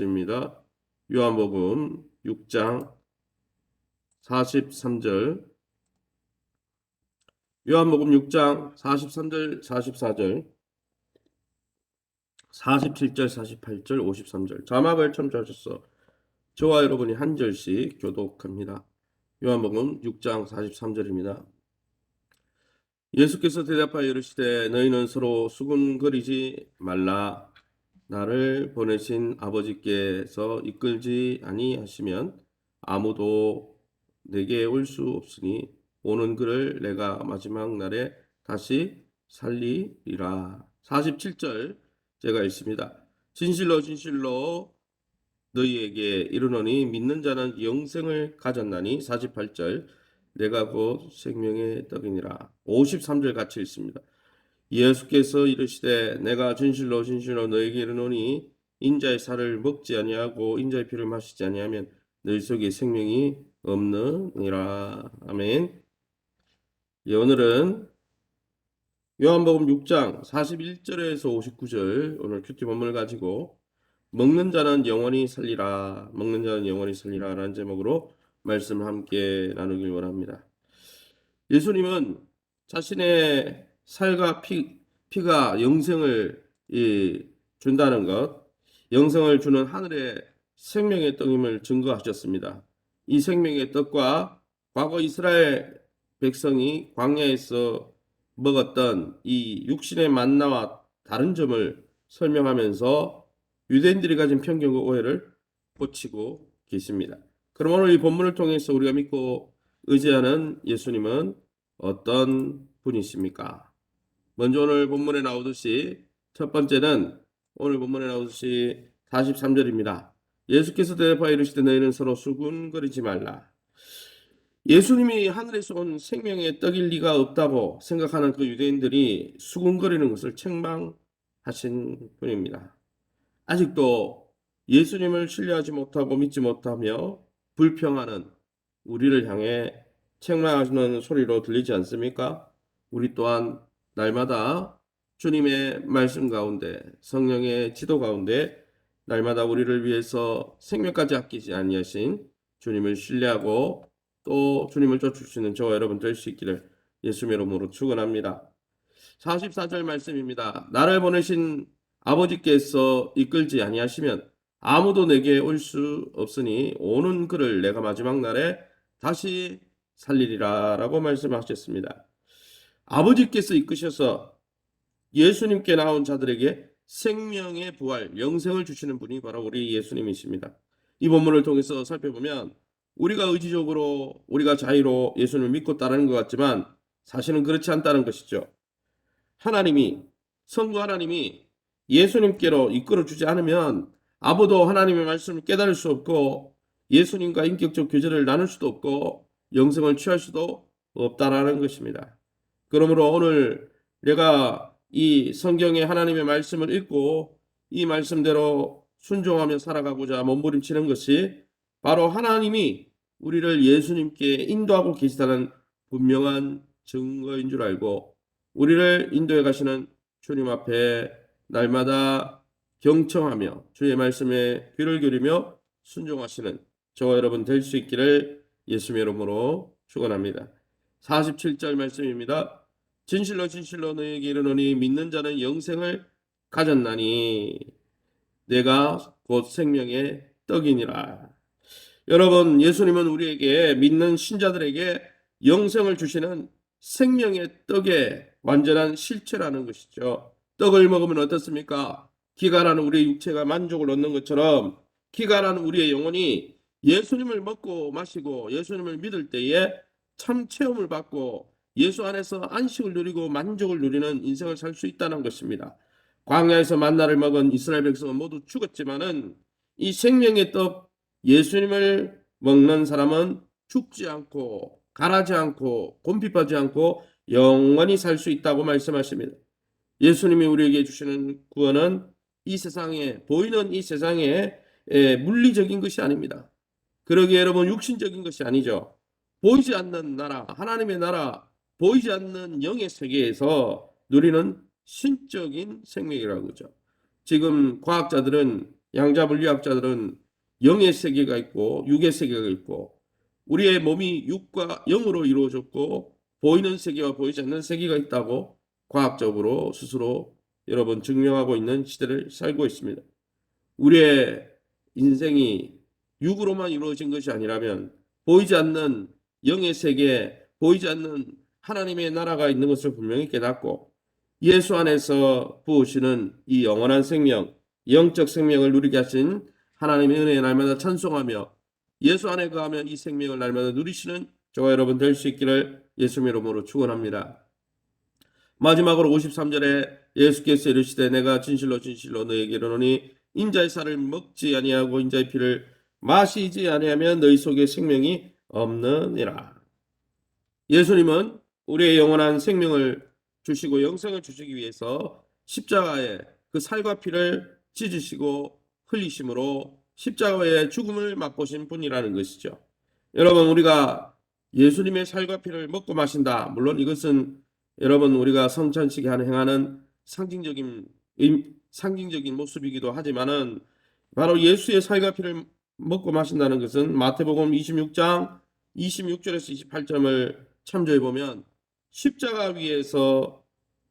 입니다. 요한복음 6장 43절, 요한복음 6장 43절, 44절, 47절, 48절, 53절. 자막을 첨부하셔서 저와 여러분이 한 절씩 교독합니다. 요한복음 6장 43절입니다. 예수께서 대답하여 이르시되 너희는 서로 수군거리지 말라. 나를 보내신 아버지께서 이끌지 아니하시면 아무도 내게 올 수 없으니 오는 그를 내가 마지막 날에 다시 살리리라. 47절 제가 읽습니다. 진실로 진실로 너희에게 이르노니 믿는 자는 영생을 가졌나니. 48절 내가 곧 생명의 떡이니라. 53절 같이 읽습니다. 예수께서 이르시되 내가 진실로 진실로 너에게 이르노니 인자의 살을 먹지 아니하고 인자의 피를 마시지 아니하면 너희 속에 생명이 없느니라. 아멘. 예, 오늘은 요한복음 6장 41절에서 59절 오늘 큐티 본문을 가지고 먹는 자는 영원히 살리라, 먹는 자는 영원히 살리라 라는 제목으로 말씀을 함께 나누길 원합니다. 예수님은 자신의 살과 피가 영생을 준다는 것, 영생을 주는 하늘의 생명의 떡임을 증거하셨습니다. 이 생명의 떡과 과거 이스라엘 백성이 광야에서 먹었던 이 육신의 만나와 다른 점을 설명하면서 유대인들이 가진 편견과 오해를 고치고 계십니다. 그럼 오늘 이 본문을 통해서 우리가 믿고 의지하는 예수님은 어떤 분이십니까? 먼저 오늘 본문에 나오듯이 첫 번째는 오늘 본문에 나오듯이 43절입니다. 예수께서 대답하여 이르시되 너희는 서로 수군거리지 말라. 예수님이 하늘에서 온 생명의 떡일 리가 없다고 생각하는 그 유대인들이 수군거리는 것을 책망하신 분입니다. 아직도 예수님을 신뢰하지 못하고 믿지 못하며 불평하는 우리를 향해 책망하시는 소리로 들리지 않습니까? 우리 또한 날마다 주님의 말씀 가운데, 성령의 지도 가운데 날마다 우리를 위해서 생명까지 아끼지 아니하신 주님을 신뢰하고 또 주님을 쫓을 수 있는 저와 여러분 될 수 있기를 예수의 이름으로 축원합니다. 44절 말씀입니다. 나를 보내신 아버지께서 이끌지 아니하시면 아무도 내게 올 수 없으니 오는 그를 내가 마지막 날에 다시 살리리라 라고 말씀하셨습니다. 아버지께서 이끄셔서 예수님께 나온 자들에게 생명의 부활, 영생을 주시는 분이 바로 우리 예수님이십니다. 이 본문을 통해서 살펴보면 우리가 의지적으로 우리가 자의로 예수님을 믿고 따르는 것 같지만 사실은 그렇지 않다는 것이죠. 하나님이, 성부 하나님이 예수님께로 이끌어주지 않으면 아무도 하나님의 말씀을 깨달을 수 없고 예수님과 인격적 교제를 나눌 수도 없고 영생을 취할 수도 없다라는 것입니다. 그러므로 오늘 내가 이 성경의 하나님의 말씀을 읽고 이 말씀대로 순종하며 살아가고자 몸부림치는 것이 바로 하나님이 우리를 예수님께 인도하고 계시다는 분명한 증거인 줄 알고 우리를 인도해 가시는 주님 앞에 날마다 경청하며 주의 말씀에 귀를 기울이며 순종하시는 저와 여러분 될 수 있기를 예수의 이름으로 축원합니다. 47절 말씀입니다. 진실로 진실로 너희에게 이르노니 믿는 자는 영생을 가졌나니 내가 곧 생명의 떡이니라. 여러분, 예수님은 우리에게 믿는 신자들에게 영생을 주시는 생명의 떡의 완전한 실체라는 것이죠. 떡을 먹으면 어떻습니까? 기갈하는 우리의 육체가 만족을 얻는 것처럼 기갈하는 우리의 영혼이 예수님을 먹고 마시고 예수님을 믿을 때에 참 체험을 받고 예수 안에서 안식을 누리고 만족을 누리는 인생을 살 수 있다는 것입니다. 광야에서 만나를 먹은 이스라엘 백성은 모두 죽었지만은 이 생명의 떡 예수님을 먹는 사람은 죽지 않고 가라지 않고 곰핍하지 않고 영원히 살 수 있다고 말씀하십니다. 예수님이 우리에게 주시는 구원은 이 세상에 보이는 이 세상에 물리적인 것이 아닙니다. 그러기에 여러분 육신적인 것이 아니죠. 보이지 않는 나라, 하나님의 나라, 보이지 않는 영의 세계에서 누리는 신적인 생명이라고 하죠. 지금 과학자들은 양자물리학자들은 영의 세계가 있고 육의 세계가 있고 우리의 몸이 육과 영으로 이루어졌고 보이는 세계와 보이지 않는 세계가 있다고 과학적으로 스스로 여러 번 증명하고 있는 시대를 살고 있습니다. 우리의 인생이 육으로만 이루어진 것이 아니라면 보이지 않는 영의 세계, 보이지 않는 하나님의 나라가 있는 것을 분명히 깨닫고 예수 안에서 부으시는 이 영원한 생명, 영적 생명을 누리게 하신 하나님의 은혜에 날마다 찬송하며 예수 안에 거하면 이 생명을 날마다 누리시는 저와 여러분 될 수 있기를 예수의 이름으로 축원합니다. 마지막으로 53절에 예수께서 이르시되 내가 진실로 진실로 너희에게 이르노니 인자의 살을 먹지 아니하고 인자의 피를 마시지 아니하면 너희 속에 생명이 없느니라. 예수님은 우리의 영원한 생명을 주시고 영생을 주시기 위해서 십자가에 그 살과 피를 찢으시고 흘리심으로 십자가의 죽음을 맛보신 분이라는 것이죠. 여러분, 우리가 예수님의 살과 피를 먹고 마신다. 물론 이것은 여러분 우리가 성찬식에 행하는 상징적인 모습이기도 하지만은 바로 예수의 살과 피를 먹고 마신다는 것은 마태복음 26장 26절에서 28절을 참조해 보면 십자가 위에서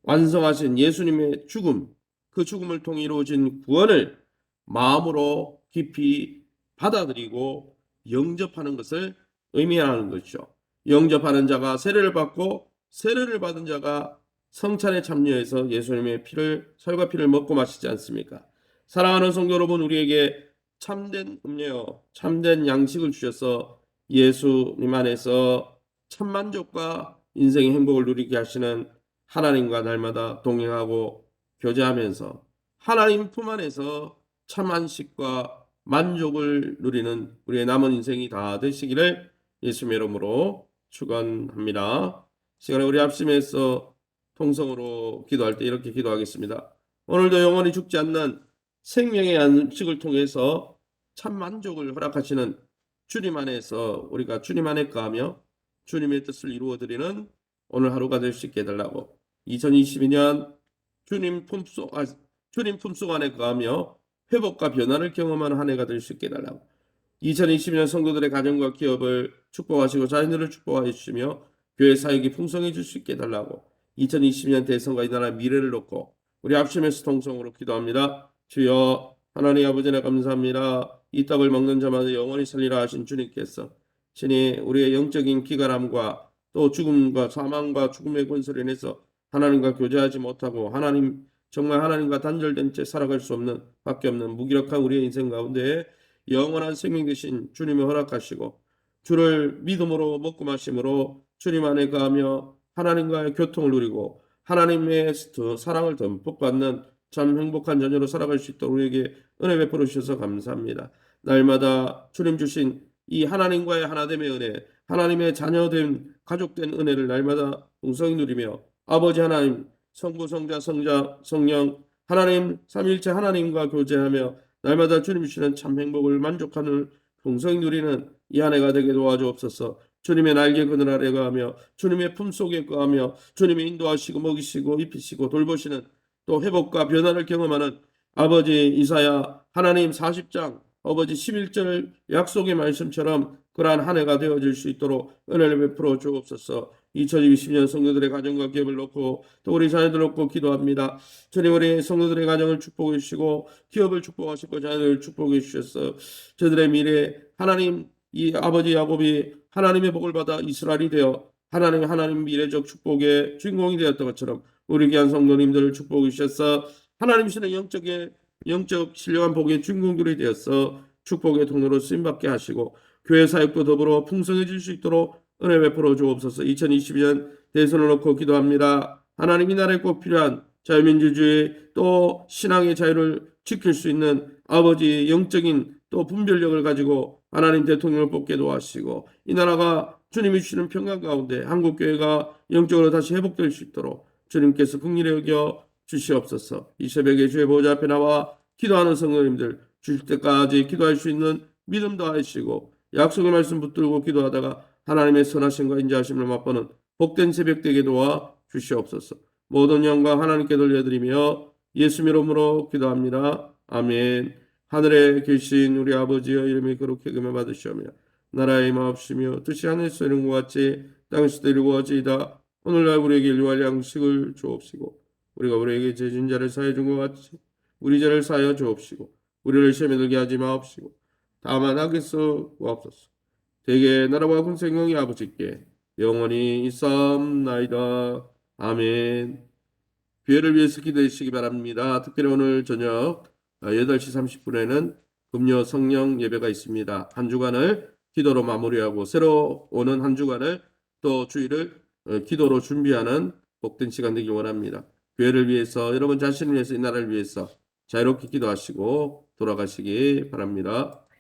완성하신 예수님의 죽음, 그 죽음을 통해 이루어진 구원을 마음으로 깊이 받아들이고 영접하는 것을 의미하는 것이죠. 영접하는 자가 세례를 받고 세례를 받은 자가 성찬에 참여해서 예수님의 피를 살과 피를 먹고 마시지 않습니까? 사랑하는 성도 여러분, 우리에게 참된 음료, 참된 양식을 주셔서 예수님 안에서 참만족과 인생의 행복을 누리게 하시는 하나님과 날마다 동행하고 교제하면서 하나님 품 안에서 참 안식과 만족을 누리는 우리의 남은 인생이 다 되시기를 예수님의 이름으로 축원합니다. 시간에 우리 합심해서 통성으로 기도할 때 이렇게 기도하겠습니다. 오늘도 영원히 죽지 않는 생명의 안식을 통해서 참 만족을 허락하시는 주님 안에서 우리가 주님 안에 거하며 주님의 뜻을 이루어드리는 오늘 하루가 될 수 있게 해달라고 2022년 주님 품속 안에 거하며 회복과 변화를 경험하는 한 해가 될 수 있게 해달라고 2022년 성도들의 가정과 기업을 축복하시고 자녀들을 축복하여 주시며 교회 사역이 풍성해질 수 있게 해달라고 2022년 대선과 이 나라의 미래를 놓고 우리 합심해서 통성으로 기도합니다. 주여 하나님 아버지나 감사합니다. 이 떡을 먹는 자마다 영원히 살리라 하신 주님께서 신이 우리의 영적인 기갈함과 또 죽음과 사망과 죽음의 권세를 인해서 하나님과 교제하지 못하고 정말 하나님과 단절된 채 살아갈 수 없는 밖에 없는 무기력한 우리의 인생 가운데 영원한 생명 되신 주님을 허락하시고 주를 믿음으로 먹고 마심으로 주님 안에 거하며 하나님과의 교통을 누리고 하나님의 사랑을 듬뿍 받는 참 행복한 자녀로 살아갈 수 있도록 우리에게 은혜 베풀어 주셔서 감사합니다. 날마다 주님 주신 이 하나님과의 하나됨의 은혜, 하나님의 자녀된 가족된 은혜를 날마다 풍성히 누리며 아버지 하나님, 성부, 성자, 성령 하나님 삼위일체 하나님과 교제하며 날마다 주님 주시는 참 행복을 만족하는 풍성히 누리는 이 한 해가 되게 도와주옵소서. 주님의 날개 그늘 아래 거하며 주님의 품속에 거하며 주님의 인도하시고 먹이시고 입히시고 돌보시는 또 회복과 변화를 경험하는 아버지 이사야 하나님 40장 아버지 11절 약속의 말씀처럼 그러한 한 해가 되어질 수 있도록 은혜를 베풀어 주옵소서. 2020년 성도들의 가정과 기업을 놓고 또 우리 자녀들 놓고 기도합니다. 주님 우리 성도들의 가정을 축복해 주시고 기업을 축복하시고 자녀들을 축복해 주셔서 저들의 미래 하나님 이 아버지 야곱이 하나님의 복을 받아 이스라엘이 되어 하나님 미래적 축복의 주인공이 되었던 것처럼 우리 귀한 성도님들을 축복해 주셔서 하나님 주시는 영적 신령한 복의 주인공들이 되어서 축복의 통로로 쓰임받게 하시고 교회 사역도 더불어 풍성해질 수 있도록 은혜 베풀어 주옵소서. 2022년 대선을 놓고 기도합니다. 하나님 이 나라에 꼭 필요한 자유민주주의 또 신앙의 자유를 지킬 수 있는 아버지 영적인 또 분별력을 가지고 하나님 대통령을 뽑게 도와주시고 이 나라가 주님이 주시는 평강 가운데 한국교회가 영적으로 다시 회복될 수 있도록 주님께서 긍휼히 여겨 주시옵소서. 이 새벽에 주의 보좌 앞에 나와 기도하는 성도님들 주실 때까지 기도할 수 있는 믿음 더하시고 약속의 말씀 붙들고 기도하다가 하나님의 선하심과 인자하심을 맛보는 복된 새벽 되게 도와 주시옵소서. 모든 영광 하나님께 돌려드리며 예수 이름으로 기도합니다. 아멘. 하늘에 계신 우리 아버지여 이름이 거룩히 여김을 받으시오며 나라의 임하옵시며 뜻이 하늘에서 이룬 것 같이 땅에서도 이루어지이다. 오늘날 우리에게 일용할 양식을 주옵시고 우리가 우리에게 죄진 자를 사하여 준 것 같이 우리 죄를 사하여 주옵시고 우리를 시험에 들게 하지 마옵시고 다만 악에서 구하옵소서. 대개 나라와 군생명이 아버지께 영원히 있사옵나이다. 아멘. 교회를 위해서 기도해 주시기 바랍니다. 특별히 오늘 저녁 8시 30분에는 금요 성령 예배가 있습니다. 한 주간을 기도로 마무리하고 새로 오는 한 주간을 또 주일을 기도로 준비하는 복된 시간 되길 원합니다. 교회를 위해서 여러분 자신을 위해서 이 나라를 위해서 자유롭게 기도하시고 돌아가시기 바랍니다.